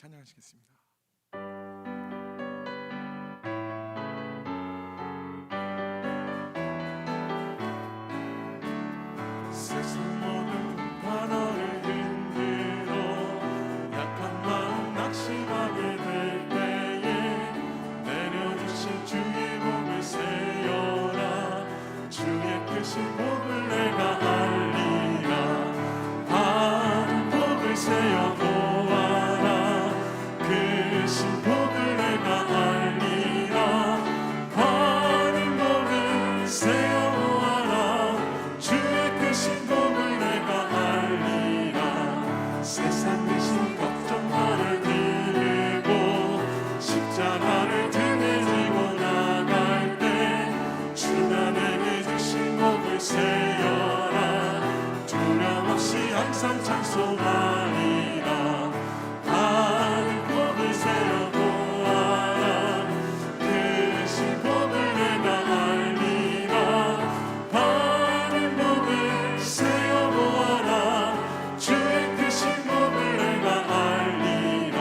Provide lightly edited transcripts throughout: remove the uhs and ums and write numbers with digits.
찬양하시겠습니다. 세상 모든 반환을 흔들어 약한 마음 낙심하게 될 때에 내려주신 주의 복을 세어라. 주의 크신 복을 내가 알리라. 바른 복을 세어 보아라. 크신 복을 내가 알리라. 바른 복을 세어 보아라. 주의 크신 복을 내가 알리라. 세상 근심 걱정 나를 들고 십자가를 등에 지고 나갈 때 주가 내게 주신 복을 세어라. 두려움 없이 항상 찬송하리라. 바른 복을 세어 보아라. 크신 복을 내가 알리라. 바른 복을 세어 보아라. 주의 크신 복을 내가 알리라.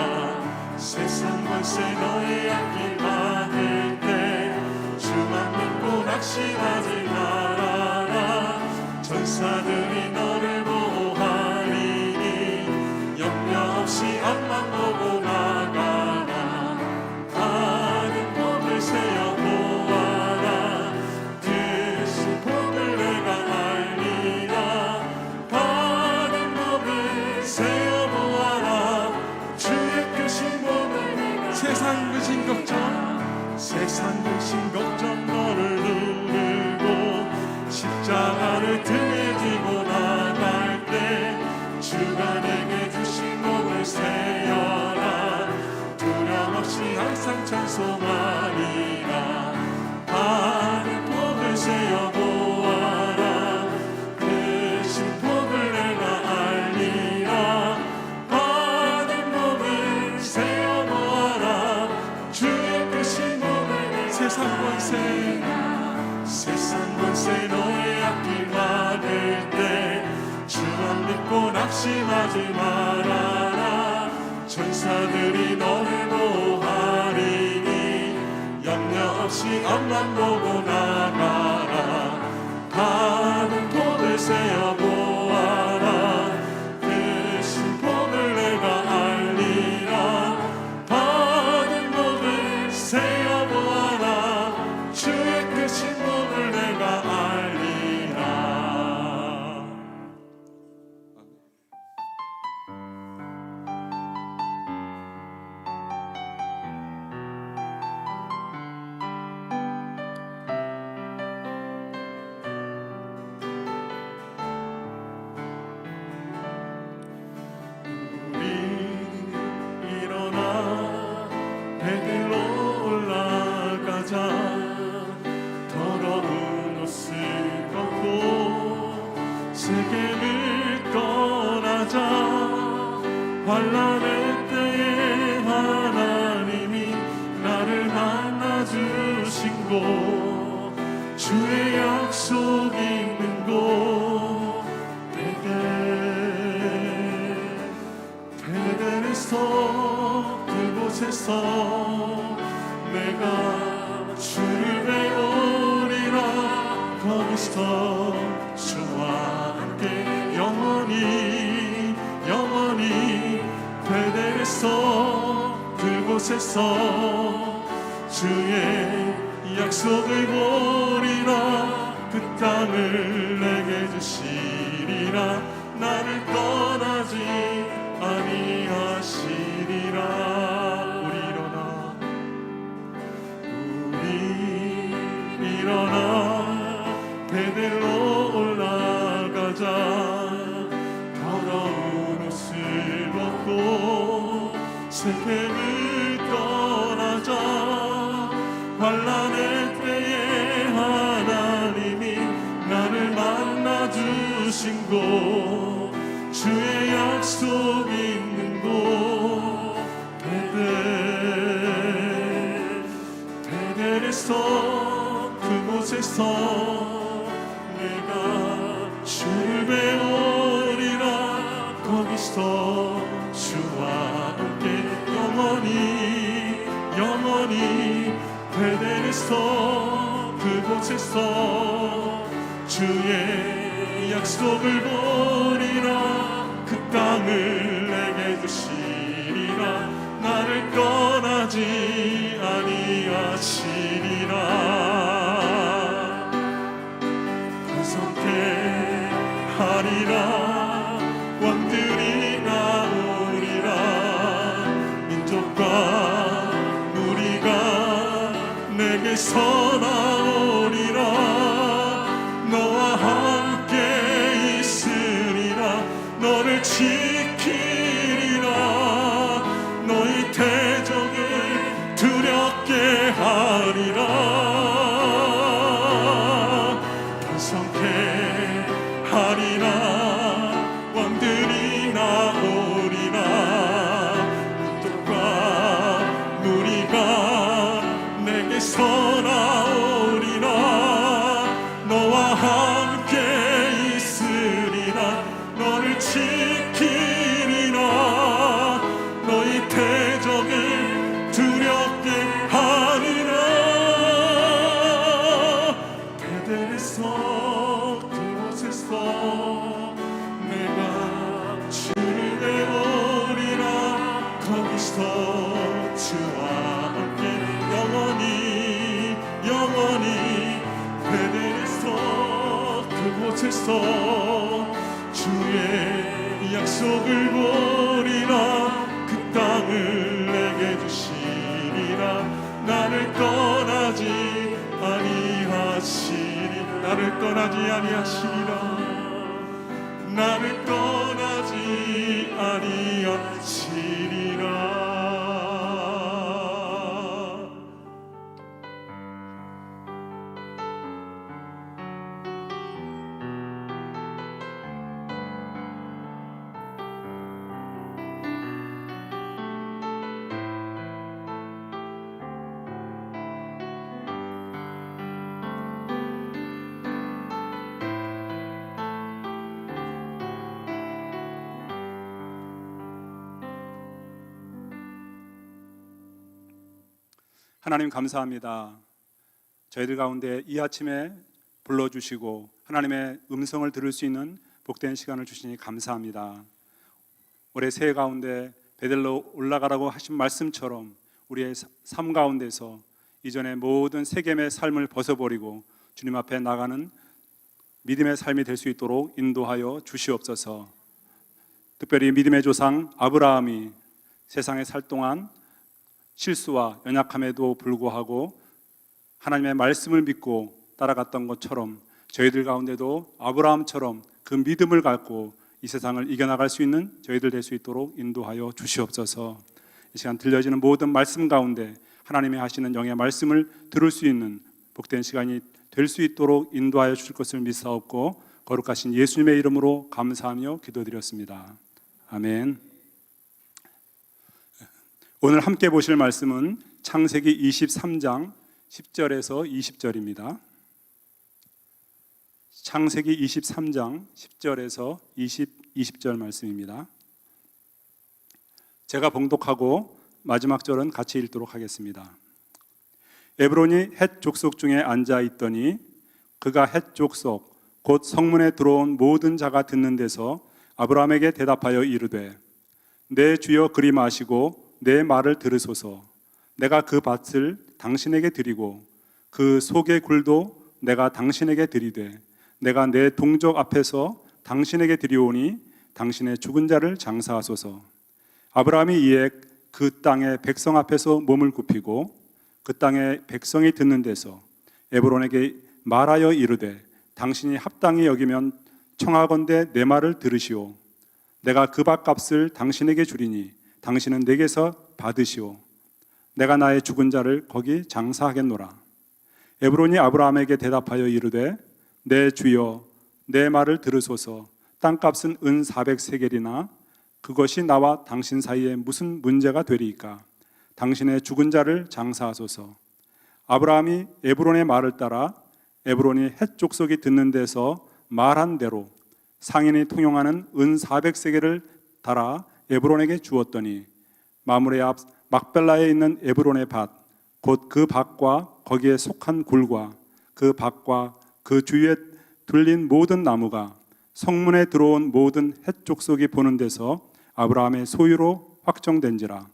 세상 권세 너의 앞길 받을 때 주만 믿고 낙심하지 말아라. 전사들이 너를 보호하리니 염려 없이 앞만 보고 나가라. 바른 복을 세어 보아라. 크신 복을 내가 알리라. 바른 복을 세어 보아라. 주의 크신 복을 내가 세상 근심 걱정 너를 누르고 십자가를 등에 지고 나갈 때 주가 내게 주신 복을 세어라. 두려움 없이 항상 찬송하리라. 바른 복을 세어 보아라. 크신 복을 내가 알리라. 바른 복을 세어 보아라. 주의 크신 복을 내가 세상 권세 너의 앞길 막을 때 주만 믿고 낙심하지 말아라. 천사들이 너를 보호하리니 염려 없이 앞만 보고 나가라. 바른 복을 세어 보아라. 크신 복을 내가 알리라. 바른 복을 세어 보아라. 주의 크신 복을 내가 알리라. 우리 일어나 베들로 올라가자. 더러운 옷을 벗고 세겜을 떠나자. 환난의 때에 하나님이 나를 만나주신 곳 주의 약속 있는 곳 베델에서 그곳에서 내가 주를 배우리라. 거기서 주와 함께 영원히 베델에서 그곳에서 주의 약속을 보리라. 그 땅을 내게 주시리라. 나를 떠나지 아니하시리라. 우리 일어나 베델로 올라가자. 더러운 옷을 벗고 세겜을 떠나자. 환난의 때에 하나님이 나를 만나주신 곳 주의 약속 있는 곳 베델에서 그곳에서 내가 주를 배우리라. 거기서 주와 함께 베델에서 그곳에서 주의 약속을 보리라. 그 땅을 내게 주시리라. 나를 떠나지 아니하시리라. 강성케 하리라. 왕들이 나오리라. 민족과 무리가 내게서 나오리라. 너와 함께 있으리라. 너를 지키리라. 너희 대적을 두렵게 하리라. 번성케 하리라. 왕들이 나오리라. 민족과 무리가 내게서 나오리라. 너와 함께 있으리라. 너를 지키리라. 너희 대적을 두렵게 하리라. 베델에서 그곳에서 내가 주를 외우리라. 거기서 주와 함께 영원히 영원히. 베델에서 그곳에서 주의 약속을 보리라. 그 땅을 내게 주시리라. 나를 떠나지 아니하시리라. 나를 떠나지 아니하시리라. 나를 떠나지 아니하시리라. 하나님 감사합니다. 저희들 가운데 이 아침에 불러주시고 하나님의 음성을 들을 수 있는 복된 시간을 주시니 감사합니다. 올해 새해 가운데 베델로 올라가라고 하신 말씀처럼 우리의 삶 가운데서 이전의 모든 세겜의 삶을 벗어버리고 주님 앞에 나가는 믿음의 삶이 될 수 있도록 인도하여 주시옵소서. 특별히 믿음의 조상 아브라함이 세상에 살 동안 실수와 연약함에도 불구하고 하나님의 말씀을 믿고 따라갔던 것처럼 저희들 가운데도 아브라함처럼 그 믿음을 갖고 이 세상을 이겨나갈 수 있는 저희들 될 수 있도록 인도하여 주시옵소서. 이 시간 들려지는 모든 말씀 가운데 하나님이 하시는 영의 말씀을 들을 수 있는 복된 시간이 될 수 있도록 인도하여 주실 것을 믿사옵고 거룩하신 예수님의 이름으로 감사하며 기도드렸습니다. 아멘. 오늘 함께 보실 말씀은 창세기 23장 10절에서 20절입니다. 창세기 23장 10절에서 20절 말씀입니다. 제가 봉독하고 마지막 절은 같이 읽도록 하겠습니다. 에브론이 헷 족속 중에 앉아 있더니 그가 헷 족속 곧 성문에 들어온 모든 자가 듣는 데서 아브라함에게 대답하여 이르되 내 주여 그리 마시고 내 말을 들으소서. 내가 그 밭을 당신에게 드리고 그 속의 굴도 내가 당신에게 드리되 내가 내 동족 앞에서 당신에게 드리오니 당신의 죽은 자를 장사하소서. 아브라함이 이에 그 땅의 백성 앞에서 몸을 굽히고 그 땅의 백성이 듣는 데서 에브론에게 말하여 이르되 당신이 합당히 여기면 청하건대 내 말을 들으시오. 내가 그 밭값을 당신에게 주리니 당신은 내게서 받으시오. 내가 나의 죽은 자를 거기 장사하겠노라. 에브론이 아브라함에게 대답하여 이르되 내 주여 내 말을 들으소서. 땅값은 은 400세겔이나 그것이 나와 당신 사이에 무슨 문제가 되리이까. 당신의 죽은 자를 장사하소서. 아브라함이 에브론의 말을 따라 에브론이 헷 족속이 듣는 데서 말한 대로 상인이 통용하는 은 400세겔을 달아 에브론에게 주었더니 마므레 앞 막벨라에 있는 에브론의 밭 곧 그 밭과 거기에 속한 굴과 그 밭과 그 주위에 둘린 모든 나무가 성문에 들어온 모든 헷 족속이 보는 데서 아브라함의 소유로 확정된지라.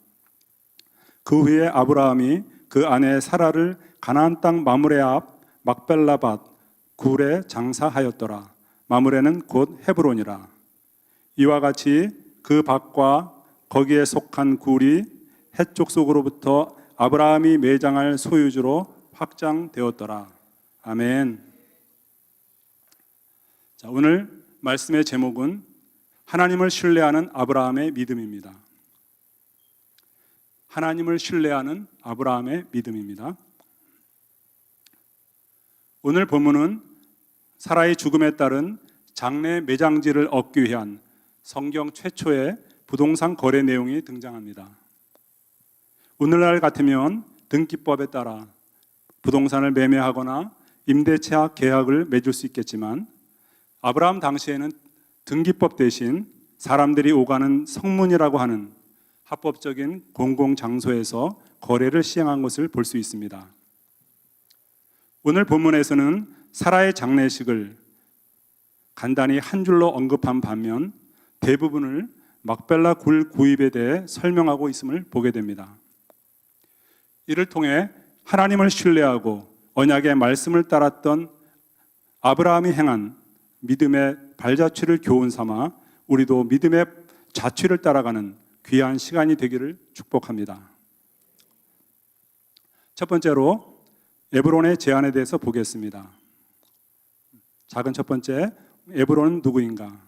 그 후에 아브라함이 그 아내 사라를 가나안 땅 마므레 앞 막벨라밭 굴에 장사하였더라. 마므레는 곧 헤브론이라. 이와 같이 그 밭과 거기에 속한 굴이 헷 족속으로부터 아브라함이 매장할 소유주로 확장되었더라. 아멘. 자, 오늘 말씀의 제목은 하나님을 신뢰하는 아브라함의 믿음입니다. 하나님을 신뢰하는 아브라함의 믿음입니다. 오늘 본문은 사라의 죽음에 따른 장래 매장지를 얻기 위한 성경 최초의 부동산 거래 내용이 등장합니다. 오늘날 같으면 등기법에 따라 부동산을 매매하거나 임대차 계약을 맺을 수 있겠지만 아브라함 당시에는 등기법 대신 사람들이 오가는 성문이라고 하는 합법적인 공공장소에서 거래를 시행한 것을 볼 수 있습니다. 오늘 본문에서는 사라의 장례식을 간단히 한 줄로 언급한 반면 대부분을 막벨라 굴 구입에 대해 설명하고 있음을 보게 됩니다. 이를 통해 하나님을 신뢰하고 언약의 말씀을 따랐던 아브라함이 행한 믿음의 발자취를 교훈 삼아 우리도 믿음의 자취를 따라가는 귀한 시간이 되기를 축복합니다. 첫 번째로 에브론의 제안에 대해서 보겠습니다. 작은 첫 번째, 에브론은 누구인가?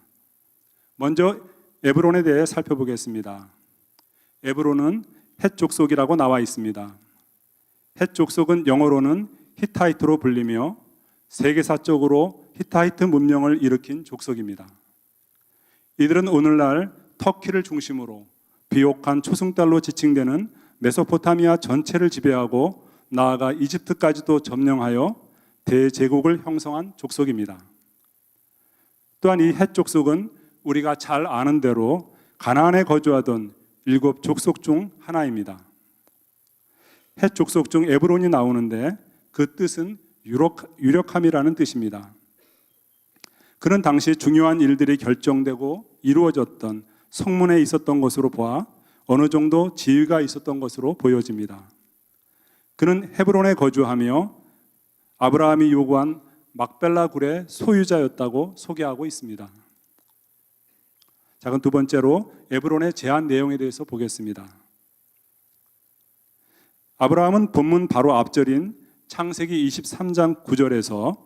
먼저 에브론에 대해 살펴보겠습니다. 에브론은 헷 족속이라고 나와 있습니다. 헷 족속은 영어로는 히타이트로 불리며 세계사적으로 히타이트 문명을 일으킨 족속입니다. 이들은 오늘날 터키를 중심으로 비옥한 초승달로 지칭되는 메소포타미아 전체를 지배하고 나아가 이집트까지도 점령하여 대제국을 형성한 족속입니다. 또한 이 헷 족속은 우리가 잘 아는 대로 가나안에 거주하던 7 족속 중 하나입니다. 헷 족속 중 에브론이 나오는데 그 뜻은 유력함이라는 뜻입니다. 그는 당시 중요한 일들이 결정되고 이루어졌던 성문에 있었던 것으로 보아 어느 정도 지위가 있었던 것으로 보여집니다. 그는 헤브론에 거주하며 아브라함이 요구한 막벨라 굴의 소유자였다고 소개하고 있습니다. 자, 그럼 두 번째로 에브론의 제안 내용에 대해서 보겠습니다. 아브라함은 본문 바로 앞절인 창세기 23장 9절에서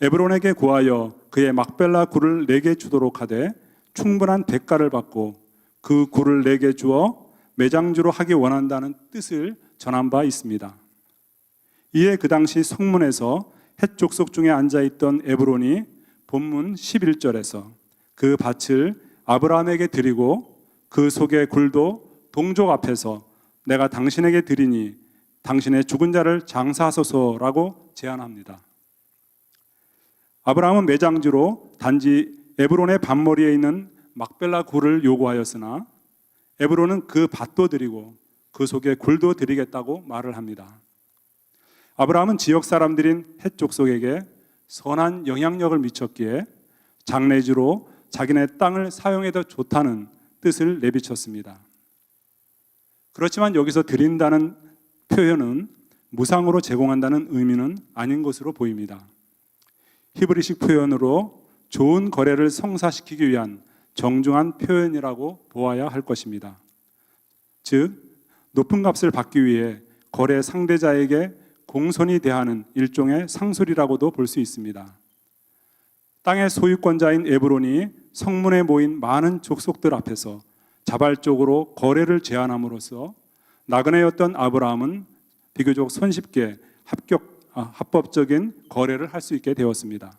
에브론에게 구하여 그의 막벨라 굴을 내게 주도록 하되 충분한 대가를 받고 그 굴을 내게 주어 매장주로 하기 원한다는 뜻을 전한 바 있습니다. 이에 그 당시 성문에서 헷 족속 중에 앉아있던 에브론이 본문 11절에서 그 밭을 아브라함에게 드리고 그 속의 굴도 동족 앞에서 내가 당신에게 드리니 당신의 죽은 자를 장사하소서라고 제안합니다. 아브라함은 매장지로 단지 에브론의 밭머리에 있는 막벨라 굴을 요구하였으나 에브론은 그 밭도 드리고 그 속에 굴도 드리겠다고 말을 합니다. 아브라함은 지역 사람들인 헷 족속에게 선한 영향력을 미쳤기에 장례지로 자기네 땅을 사용해도 좋다는 뜻을 내비쳤습니다. 그렇지만 여기서 드린다는 표현은 무상으로 제공한다는 의미는 아닌 것으로 보입니다. 히브리식 표현으로 좋은 거래를 성사시키기 위한 정중한 표현이라고 보아야 할 것입니다. 즉, 높은 값을 받기 위해 거래 상대자에게 공손히 대하는 일종의 상술이라고도 볼 수 있습니다. 땅의 소유권자인 에브론이 성문에 모인 많은 족속들 앞에서 자발적으로 거래를 제안함으로써 나그네였던 아브라함은 비교적 손쉽게 합법적인 거래를 할 수 있게 되었습니다.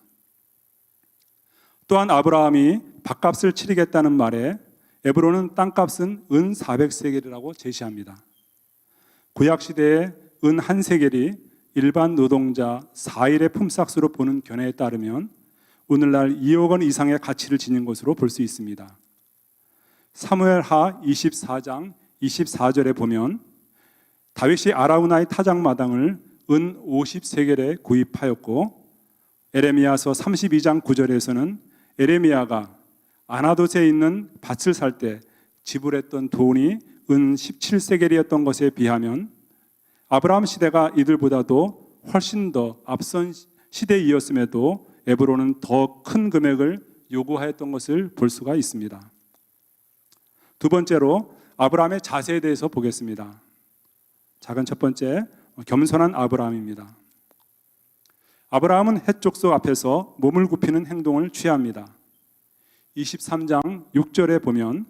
또한 아브라함이 밭값을 치르겠다는 말에 에브론은 땅값은 은 400세겔이라고 제시합니다. 구약시대에 은 1세겔이 일반 노동자 4일의 품삯으로 보는 견해에 따르면 오늘날 2억 원 이상의 가치를 지닌 것으로 볼 수 있습니다. 사무엘하 24장 24절에 보면 다윗이 아라우나의 타작마당을 은 50세겔에 구입하였고, 에레미야서 32장 9절에서는 에레미야가 아나돗에 있는 밭을 살 때 지불했던 돈이 은 17세겔이었던 것에 비하면 아브라함 시대가 이들보다도 훨씬 더 앞선 시대이었음에도 에브론은 더 큰 금액을 요구하였던 것을 볼 수가 있습니다. 두 번째로 아브라함의 자세에 대해서 보겠습니다. 작은 첫 번째, 겸손한 아브라함입니다. 아브라함은 헷 족속 앞에서 몸을 굽히는 행동을 취합니다. 23장 6절에 보면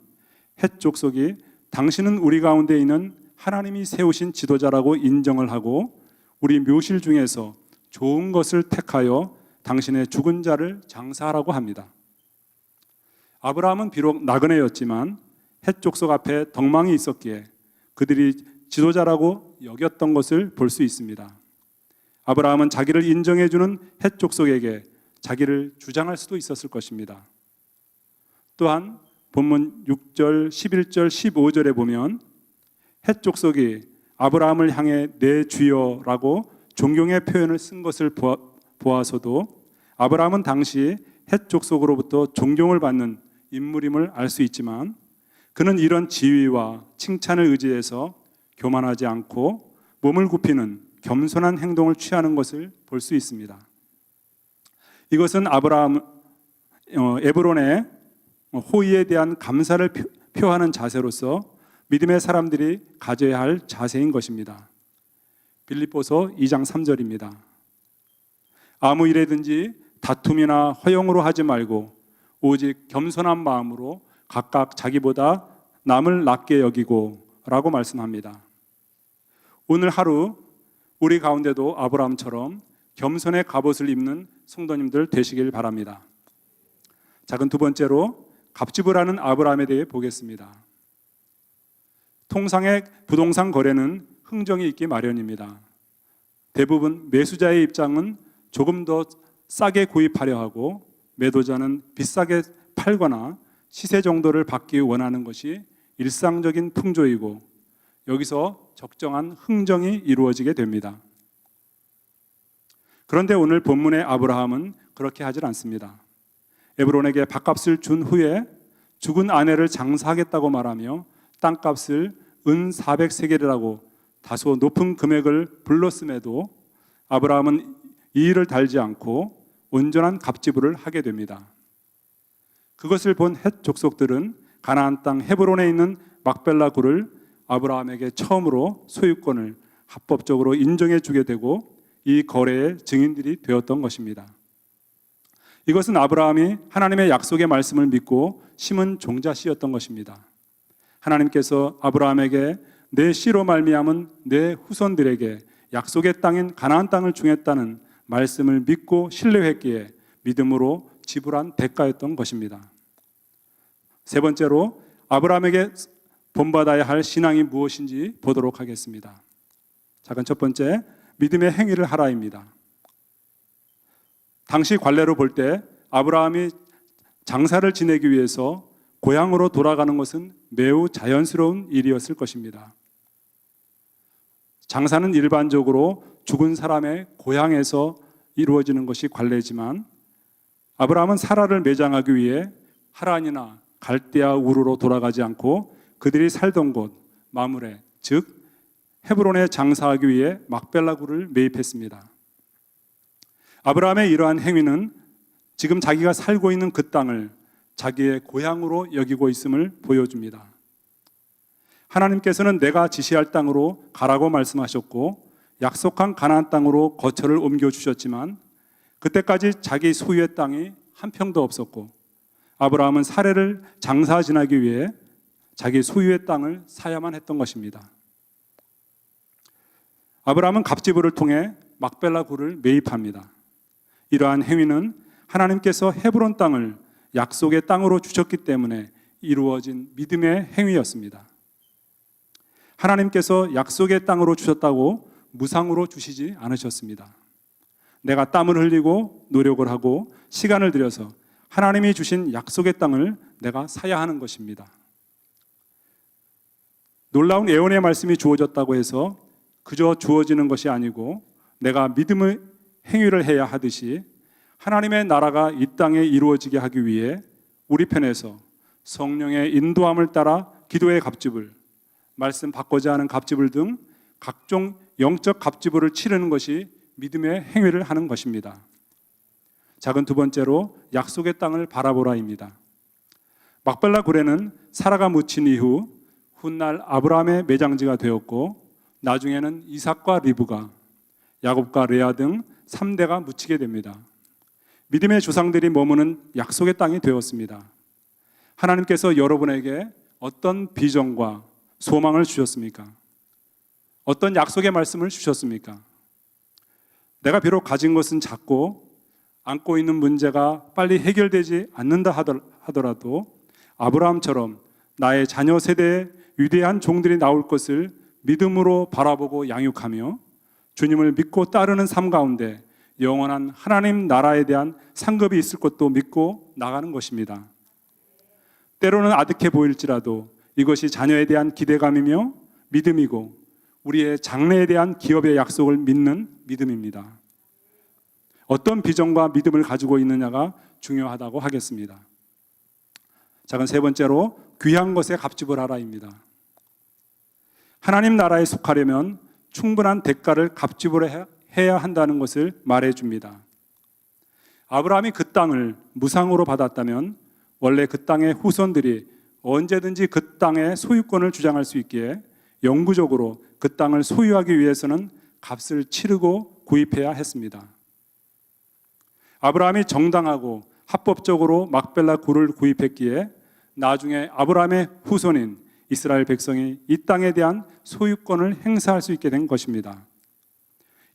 헷 족속이 당신은 우리 가운데 있는 하나님이 세우신 지도자라고 인정을 하고 우리 묘실 중에서 좋은 것을 택하여 당신의 죽은 자를 장사하라고 합니다. 아브라함은 비록 나그네였지만 헷 족속 앞에 덕망이 있었기에 그들이 지도자라고 여겼던 것을 볼 수 있습니다. 아브라함은 자기를 인정해주는 헷 족속에게 자기를 주장할 수도 있었을 것입니다. 또한 본문 6절, 11절, 15절에 보면 헷 족속이 아브라함을 향해 내 주여라고 존경의 표현을 쓴 것을 보아서도 아브라함은 당시 헷 족속으로부터 존경을 받는 인물임을 알 수 있지만 그는 이런 지위와 칭찬을 의지해서 교만하지 않고 몸을 굽히는 겸손한 행동을 취하는 것을 볼 수 있습니다. 이것은 에브론의 호의에 대한 감사를 표하는 자세로서 믿음의 사람들이 가져야 할 자세인 것입니다. 빌립보서 2장 3절입니다. 아무 일에든지 다툼이나 허용으로 하지 말고 오직 겸손한 마음으로 각각 자기보다 남을 낮게 여기고 라고 말씀합니다. 오늘 하루 우리 가운데도 아브라함처럼 겸손의 갑옷을 입는 성도님들 되시길 바랍니다. 작은 두 번째로 갑집을 하는 아브라함에 대해 보겠습니다. 통상의 부동산 거래는 흥정이 있기 마련입니다. 대부분 매수자의 입장은 조금 더 싸게 구입하려 하고 매도자는 비싸게 팔거나 시세 정도를 받기 원하는 것이 일상적인 풍조이고 여기서 적정한 흥정이 이루어지게 됩니다. 그런데 오늘 본문의 아브라함은 그렇게 하질 않습니다. 에브론에게 밭값을 준 후에 죽은 아내를 장사하겠다고 말하며 땅값을 은 400세겔이라고 다소 높은 금액을 불렀음에도 아브라함은 이 일을 달지 않고 온전한 갑지불을 하게 됩니다. 그것을 본 헷 족속들은 가나안 땅 헤브론에 있는 막벨라 굴을 아브라함에게 처음으로 소유권을 합법적으로 인정해 주게 되고 이 거래의 증인들이 되었던 것입니다. 이것은 아브라함이 하나님의 약속의 말씀을 믿고 심은 종자씨였던 것입니다. 하나님께서 아브라함에게 내 씨로 말미암은 내 후손들에게 약속의 땅인 가나안 땅을 주겠다는 말씀을 믿고 신뢰했기에 믿음으로 지불한 대가였던 것입니다. 세 번째로 아브라함에게 본받아야 할 신앙이 무엇인지 보도록 하겠습니다. 작은 첫 번째, 믿음의 행위를 하라입니다. 당시 관례로 볼 때 아브라함이 장사를 지내기 위해서 고향으로 돌아가는 것은 매우 자연스러운 일이었을 것입니다. 장사는 일반적으로 죽은 사람의 고향에서 이루어지는 것이 관례지만 아브라함은 사라를 매장하기 위해 하란이나 갈대아 우르로 돌아가지 않고 그들이 살던 곳 마므레, 즉 헤브론에 장사하기 위해 막벨라 굴을 매입했습니다. 아브라함의 이러한 행위는 지금 자기가 살고 있는 그 땅을 자기의 고향으로 여기고 있음을 보여줍니다. 하나님께서는 내가 지시할 땅으로 가라고 말씀하셨고 약속한 가나안 땅으로 거처를 옮겨주셨지만 그때까지 자기 소유의 땅이 한 평도 없었고 아브라함은 사례를 장사 지나기 위해 자기 소유의 땅을 사야만 했던 것입니다. 아브라함은 갑지불을 통해 막벨라 굴을 매입합니다. 이러한 행위는 하나님께서 헤브론 땅을 약속의 땅으로 주셨기 때문에 이루어진 믿음의 행위였습니다. 하나님께서 약속의 땅으로 주셨다고 무상으로 주시지 않으셨습니다. 내가 땀을 흘리고 노력을 하고 시간을 들여서 하나님이 주신 약속의 땅을 내가 사야 하는 것입니다. 놀라운 예언의 말씀이 주어졌다고 해서 그저 주어지는 것이 아니고 내가 믿음의 행위를 해야 하듯이 하나님의 나라가 이 땅에 이루어지게 하기 위해 우리 편에서 성령의 인도함을 따라 기도의 갑주불, 말씀 받고자 하는 갑주불 등 각종 영적 갑주불을 치르는 것이 믿음의 행위를 하는 것입니다. 작은 두 번째로 약속의 땅을 바라보라입니다. 막벨라 구레는 사라가 묻힌 이후 훗날 아브라함의 매장지가 되었고 나중에는 이삭과 리브가, 야곱과 레아 등 3대가 묻히게 됩니다. 믿음의 조상들이 머무는 약속의 땅이 되었습니다. 하나님께서 여러분에게 어떤 비전과 소망을 주셨습니까? 어떤 약속의 말씀을 주셨습니까? 내가 비록 가진 것은 작고 안고 있는 문제가 빨리 해결되지 않는다 하더라도 아브라함처럼 나의 자녀 세대에 위대한 종들이 나올 것을 믿음으로 바라보고 양육하며 주님을 믿고 따르는 삶 가운데 영원한 하나님 나라에 대한 상급이 있을 것도 믿고 나가는 것입니다. 때로는 아득해 보일지라도 이것이 자녀에 대한 기대감이며 믿음이고 우리의 장래에 대한 기업의 약속을 믿는 믿음입니다. 어떤 비전과 믿음을 가지고 있느냐가 중요하다고 하겠습니다. 작은 세 번째로 귀한 것에 갑집을 하라입니다. 하나님 나라에 속하려면 충분한 대가를 갑집을 해야 한다는 것을 말해줍니다. 아브라함이 그 땅을 무상으로 받았다면 원래 그 땅의 후손들이 언제든지 그 땅의 소유권을 주장할 수 있기에 영구적으로 그 땅을 소유하기 위해서는 값을 치르고 구입해야 했습니다. 아브라함이 정당하고 합법적으로 막벨라 굴을 구입했기에 나중에 아브라함의 후손인 이스라엘 백성이 이 땅에 대한 소유권을 행사할 수 있게 된 것입니다.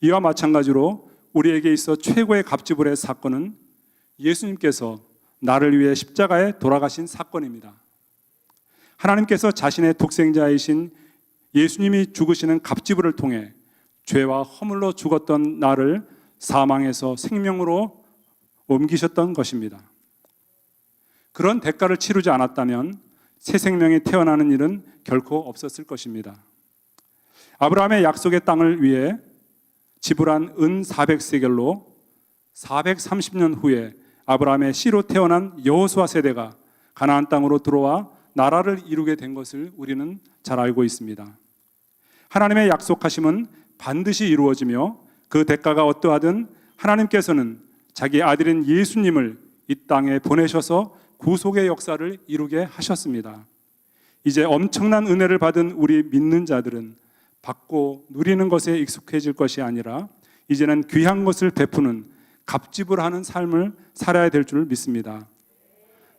이와 마찬가지로 우리에게 있어 최고의 갑지불의 사건은 예수님께서 나를 위해 십자가에 돌아가신 사건입니다. 하나님께서 자신의 독생자이신 예수님이 죽으시는 갑지불을 통해 죄와 허물로 죽었던 나를 사망에서 생명으로 옮기셨던 것입니다. 그런 대가를 치르지 않았다면 새 생명이 태어나는 일은 결코 없었을 것입니다. 아브라함의 약속의 땅을 위해 지불한 은 400세겔로 430년 후에 아브라함의 씨로 태어난 여호수아 세대가 가나안 땅으로 들어와 나라를 이루게 된 것을 우리는 잘 알고 있습니다. 하나님의 약속하심은 반드시 이루어지며 그 대가가 어떠하든 하나님께서는 자기 아들인 예수님을 이 땅에 보내셔서 구속의 역사를 이루게 하셨습니다. 이제 엄청난 은혜를 받은 우리 믿는 자들은 받고 누리는 것에 익숙해질 것이 아니라 이제는 귀한 것을 베푸는 갑집을 하는 삶을 살아야 될 줄 믿습니다.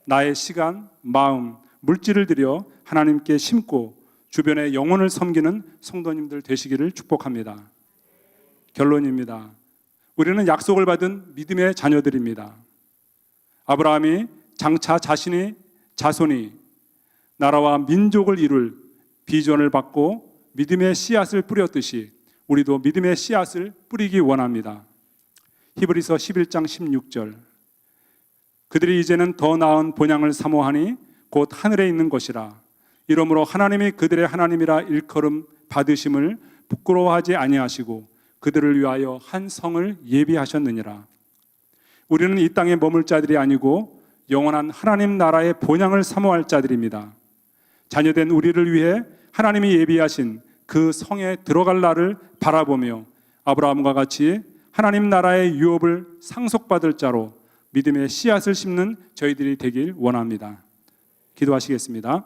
나의 시간, 마음, 물질을 들여 하나님께 심고 주변의 영혼을 섬기는 성도님들 되시기를 축복합니다. 결론입니다. 우리는 약속을 받은 믿음의 자녀들입니다. 아브라함이 장차 자신의 자손이 나라와 민족을 이룰 비전을 받고 믿음의 씨앗을 뿌렸듯이 우리도 믿음의 씨앗을 뿌리기 원합니다. 히브리서 11장 16절 그들이 이제는 더 나은 본향을 사모하니 곧 하늘에 있는 것이라. 이러므로 하나님이 그들의 하나님이라 일컬음 받으심을 부끄러워하지 아니하시고 그들을 위하여 한 성을 예비하셨느니라. 우리는 이 땅에 머물 자들이 아니고 영원한 하나님 나라의 본향을 사모할 자들입니다. 자녀된 우리를 위해 하나님이 예비하신 그 성에 들어갈 날을 바라보며 아브라함과 같이 하나님 나라의 유업을 상속받을 자로 믿음의 씨앗을 심는 저희들이 되길 원합니다. 기도하시겠습니다.